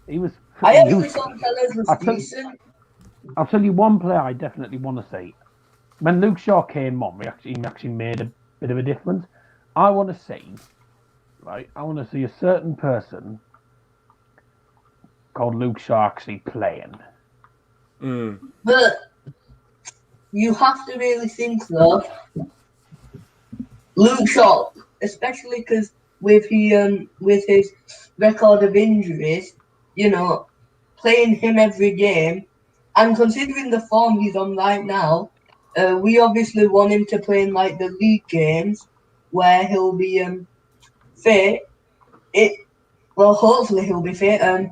He was. I actually thought Tellez was decent. I'll tell you one player I definitely want to see. When Luke Shaw came on, he actually made a bit of a difference. I want to see. Right, I want to see a certain person called Luke Shaw actually playing. But you have to really think though. Luke Shaw, especially because with his record of injuries, playing him every game, and considering the form he's on right now, we obviously want him to play in like the league games where he'll be fit. Hopefully he'll be fit, and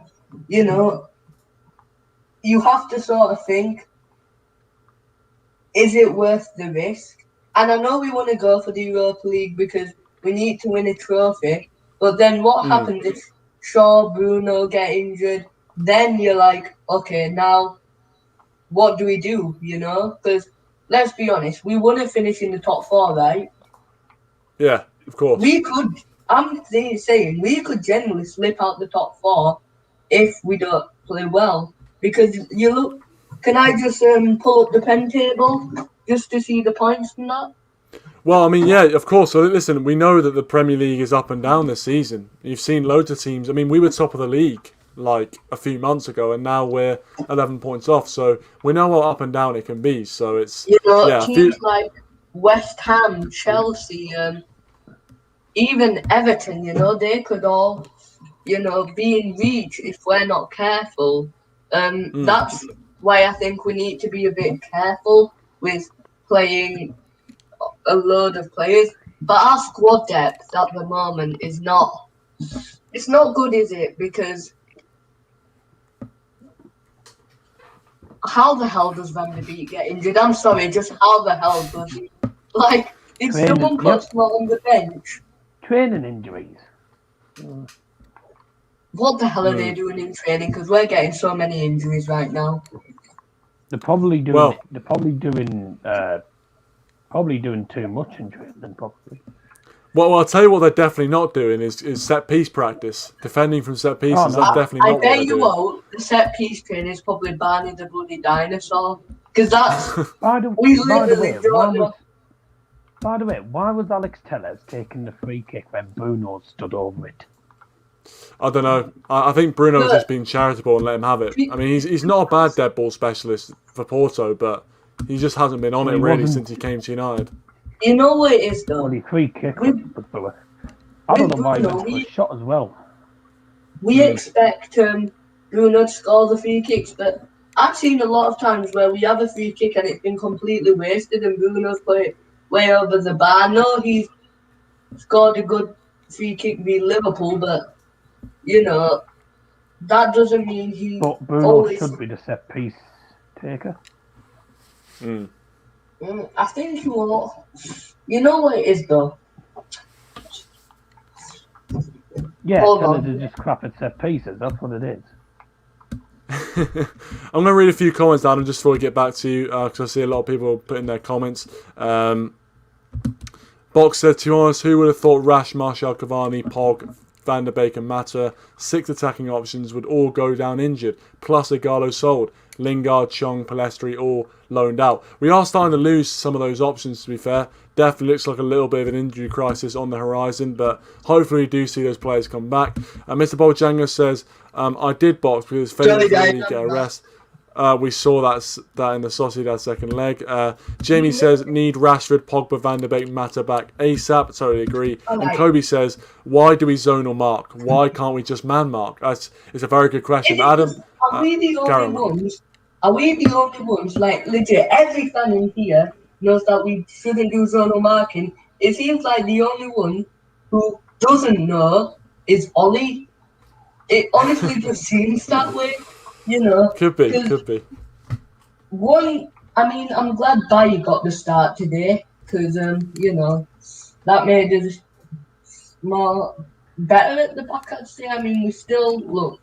you have to sort of think, is it worth the risk? And I know we want to go for the Europa League because we need to win a trophy, but then what happens if Shaw, Bruno get injured? Then you're like, okay, now what do we do? Because let's be honest, we want to finish in the top 4, right? Yeah, of course. We could. I'm saying we could generally slip out the top 4 if we don't play well. Because you look, can I just pull up the pen table just to see the points from that? Well, I mean, yeah, of course. So listen, we know that the Premier League is up and down this season. You've seen loads of teams. I mean, we were top of the league like a few months ago, and now we're 11 points off. So we know how up and down it can be. So it's teams like West Ham, Chelsea, even Everton. They could all be in reach if we're not careful. That's why I think we need to be a bit careful with playing a load of players. But our squad depth at the moment is not. It's not good, is it? Because how the hell does Van der Beek get injured? I'm sorry, just how the hell does he? Like, did someone put him on the bench? Training injuries. What the hell are they doing in training? Because we're getting so many injuries right now. They're probably doing. They're probably doing. Probably doing too much in training. Probably. Well, I'll tell you what they're definitely not doing is set piece practice. Defending from set pieces, that's definitely not what they're doing. I bet you won't. The set piece training is probably Barney the bloody dinosaur. Because that's... By the way, why was Alex Tellez taking the free kick when Bruno stood over it? I don't know. I think Bruno's just been charitable and let him have it. I mean, he's not a bad dead ball specialist for Porto, but he just hasn't been on it really since he came to United. You know what it is, though? Well, he free kick. I don't know why he went for a shot as well. We expect Bruno to score the free kicks, but I've seen a lot of times where we have a free kick and it's been completely wasted and Bruno's put it way over the bar. I know he's scored a good free kick v Liverpool, but, that doesn't mean he... But Bruno should be the set-piece taker. I think you will. You know what it is, though? Yeah, Tellez is just crap at set pieces. That's what it is. I'm going to read a few comments, Adam, just before we get back to you, because I see a lot of people putting their comments. Box said, to be honest, who would have thought Rash, Martial, Cavani, Pog, Van der Beek and Mata, 6 attacking options would all go down injured, plus Igalo sold. Lingard, Chong, Palestri all loaned out. We are starting to lose some of those options, to be fair. Definitely looks like a little bit of an injury crisis on the horizon, but hopefully we do see those players come back. Mr. Boljango says, I did box because favourite to get a rest. We saw that in the Sociedad second leg. Jamie says, need Rashford, Pogba, Van der Beek, Mata back ASAP. Totally agree. And Kobe says, why do we zone or mark? Why can't we just man mark? It's a very good question. Adam, are we the only ones? Are we the only ones? Like, legit, every fan in here knows that we shouldn't do zonal marking. It seems like the only one who doesn't know is Ollie. It honestly just seems that way. Could be. I'm glad Bailly got the start today because, that made us more better at the back, I'd say. I mean, we still look.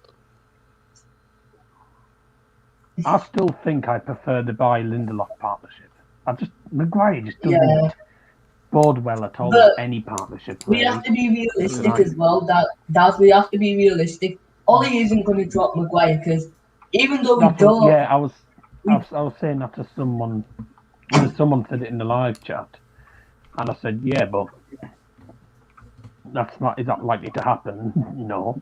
I still think I prefer the Bailly-Lindelof partnership. Maguire just doesn't bode well at all with any partnership. We have to be realistic as well. We have to be realistic. Ollie isn't going to drop Maguire because even though we don't... Yeah, I was saying that to someone. Someone said it in the live chat, and I said, "Yeah, but is that likely to happen?" No.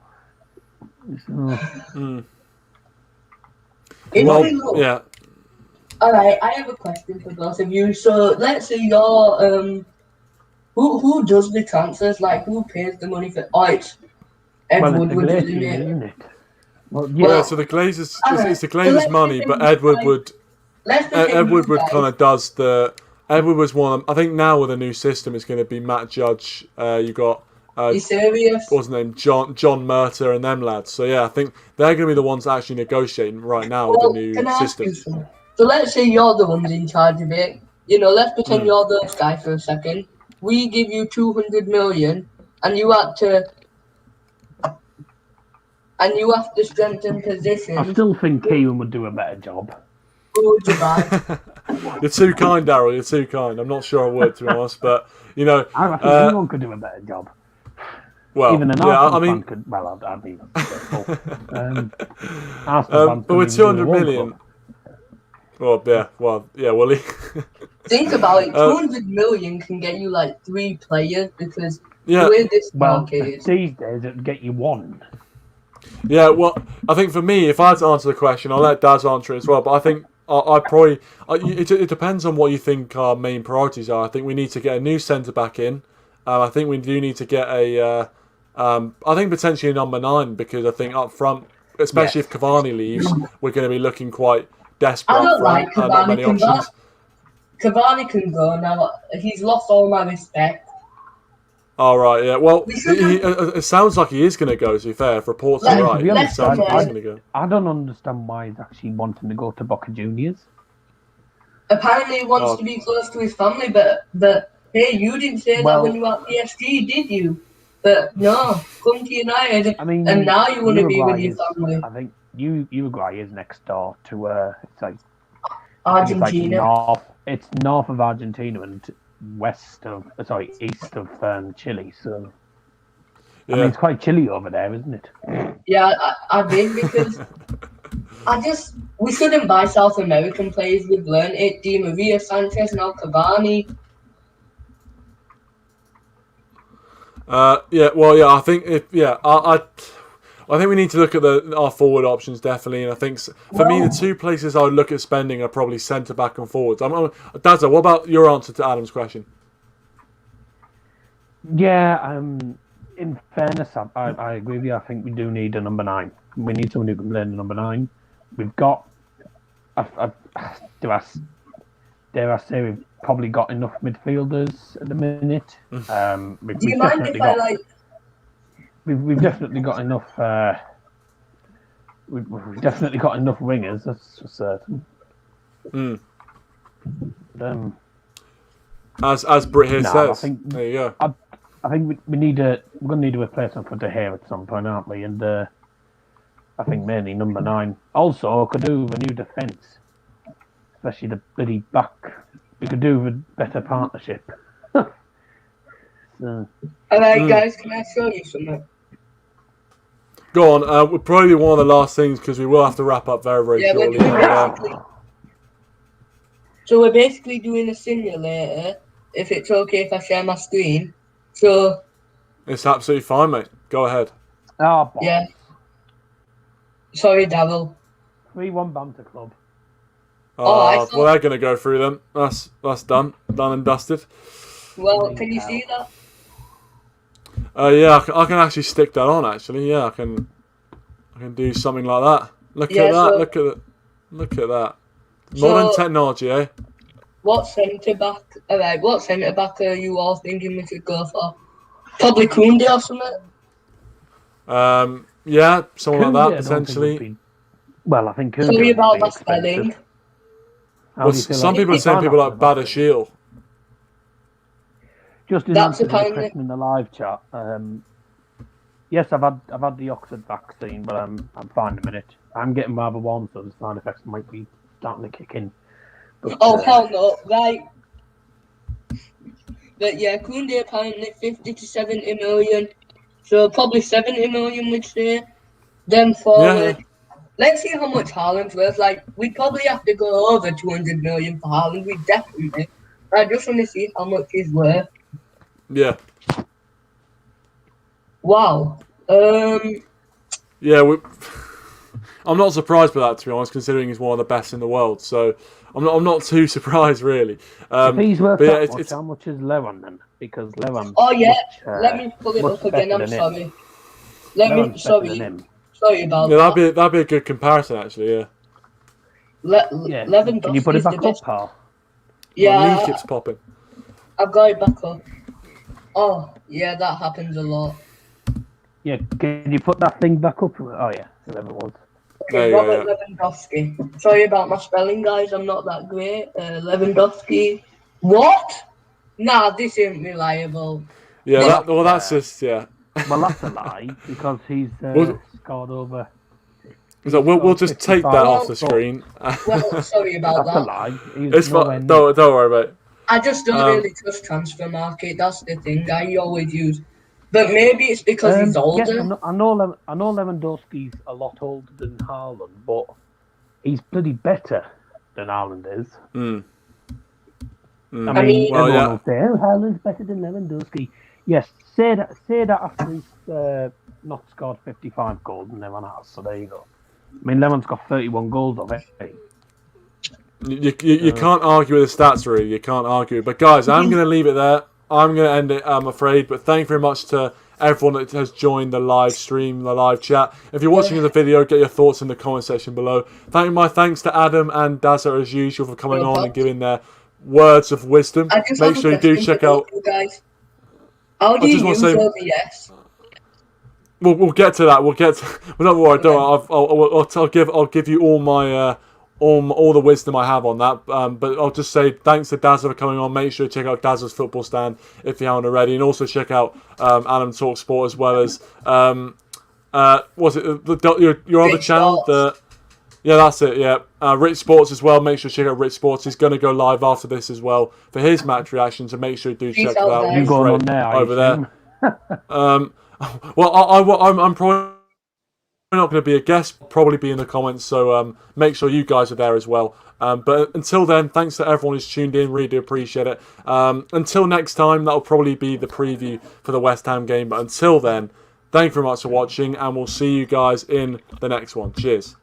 All right, I have a question for both of you. So let's say you're who does the transfers? Like who pays the money for? Oh, it's Ed Well, it's the Woodward, isn't Glazers, it? isn't it? Well, Yeah, yeah. so the Glazers, All it's right. the So Glazers' let's money, pretend but Ed Woodward, let's Ed pretend you Woodward guys. kind of does the. Ed Woodward's one. I think now with a new system, it's going to be Matt Judge. You got You serious? what's his name, John Murter, and them lads. So yeah, I think they're going to be the ones actually negotiating right now with Well, the new can I ask system. you something? So let's say you're the ones in charge of it. You know, let's pretend you're those guys for a second. We give you 200 million, and you have to strengthen I positions. still think Kieran would do a better job. Who would you buy? You're too kind, Daryl. You're too kind. I'm not sure I would, to be honest, but you know, I reckon anyone could do a better job. well, Even an yeah, Arsenal I mean, fan could. Well, I'd be Arsenal fans but with could even do 200 the World million, Cup. well, yeah, Willie. Think about it. 200 million can get you like 3 players because Yeah. the way this Well, market is. these days it'd get you one. Yeah, well, I think for me, if I had to answer the question, I'll let Daz answer it as well. But I think I probably it depends on what you think our main priorities are. I think we need to get a new centre back in. I think we do need to get a. I think potentially a number 9 because I think up front, especially if Cavani leaves, we're going to be looking quite desperate I up don't front. like Not Cavani many can go. options. Cavani can go now. He's lost all my respect. All right, yeah. Well, We should have- it sounds like he is going to go. To be fair, if reports Let's- are right, to be it honest, sounds like he's I- going to go. I don't understand why he's actually wanting to go to Boca Juniors. Apparently, he wants Oh. to be close to his family, but hey, you didn't say that Well- when you were at PSG, did you? But no, come to United, I mean, and now you want to be with Uruguay your is- family. I think Uruguay is next door to it's like I think it's like Argentina. it's north of Argentina and east of Chile. So I mean, Yeah. it's quite chilly over there, isn't it? Yeah, I've been because we shouldn't buy South American players. We've learned it. Di Maria, Sanchez, now Cavani. I think I think we need to look at our forward options definitely, and I think for me the 2 places I would look at spending are probably centre back and forwards. Dazza, what about your answer to Adam's question? Yeah. In fairness, I agree with you. I think we do need a number 9. We need someone who can play the number 9. We've got. Dare I say we've probably got enough midfielders at the minute. Do you mind if I like? We've definitely got enough. We've definitely got enough wingers. That's for certain. As Britt here says, I think, there you go. I think we're going to need a replacement for De Gea at some point, aren't we? And I think mainly number 9. Also, could do with a new defence, especially the bloody back. We could do with a better partnership. So. Alright, guys, can I show you something? Go on. We'll probably be one of the last things because we will have to wrap up very, very shortly. So we're basically doing a simulator. If it's okay if I share my screen. So It's absolutely fine, mate. Go ahead. Oh, yeah. Sorry, Daryl. 3-1 Banter Club. I thought- Well, they're going to go through them. That's done and dusted. Well, can you see that? Yeah, I can actually stick that on. Actually, yeah, I can do something like that. Look at that. So- Look at that. Modern technology, eh? What centre back? Alright, what centre back are you all thinking we should go for? Probably Koundé or something. Yeah, someone like Koundé, I that don't potentially. think would be- Well, I think Koundé Sorry would about be my expensive. spelling. How Well, do you feel some like- people are saying people like Badashil. Just in That's answer to the apparently- question in the live chat. Yes, I've had the Oxford vaccine, but I'm fine in a minute. I'm getting rather warm, so the side effects might be starting to kick in. But, Oh, hell no. Right. But yeah, Koundé apparently 50 to 70 million. So probably 70 million, we'd say. Then forward. Let's see how much Haaland's worth. Like, we'd probably have to go over 200 million for Haaland. We definitely. I just want to see how much he's worth. Yeah. Wow. Yeah, I'm not surprised by that, to be honest, considering he's one of the best in the world. So I'm not too surprised really. If he's worth but yeah, that much, how much is Levan then? Because Levan. Oh yeah, let me pull it up again. I'm sorry. Sorry about yeah, that. that'd be a good comparison actually. Yeah. Lewandowski. Can you put it back up, pal? Yeah. My knee keeps popping. I've got it back up. Oh yeah, that happens a lot. Yeah, can you put that thing back up? Oh yeah, whatever it was. Okay, Robert Lewandowski. Sorry about my spelling, guys. I'm not that great. Lewandowski. What? Nah, this isn't reliable. Yeah, that's just Well, that's a lie because he's scored over. So we'll just take that off the screen. Well, sorry about That's that. a lie. It's fine. Don't worry about it. I just don't really trust transfer market. That's the thing I always use. But maybe it's because he's older. Yes, I know Lewandowski's a lot older than Haaland, but he's bloody better than Haaland is. I mean, well, everyone will say, "Oh, Haaland's better than Lewandowski." Yes, say that after he's not scored 55 goals and Levan has. So there you go. I mean, Levan's got 31 goals of it. You can't argue with the stats, really. You can't argue. But guys, I'm going to leave it there. I'm going to end it, I'm afraid. But thank you very much to everyone that has joined the live stream, the live chat. If you're watching the video, get your thoughts in the comment section below. My thanks to Adam and Dazza, as usual, for coming on and giving their words of wisdom. Make sure you do check out... How do you use OBS? We'll get to that. Don't worry. I'll give you all my all the wisdom I have on that. But I'll just say thanks to Dazza for coming on. Make sure you check out Dazza's football stand if you haven't already, and also check out Adam Talk Sport as well as was it your other channel? Yeah, that's it. Yeah, Rich Sports as well. Make sure you check out Rich Sports. He's going to go live after this as well for his match reaction. So make sure you do check that out. You going on there over there? Well, I'm probably not going to be a guest. Probably be in the comments. So make sure you guys are there as well. But until then, thanks to everyone who's tuned in. Really do appreciate it. Until next time, that'll probably be the preview for the West Ham game. But until then, thank you very much for watching, and we'll see you guys in the next one. Cheers.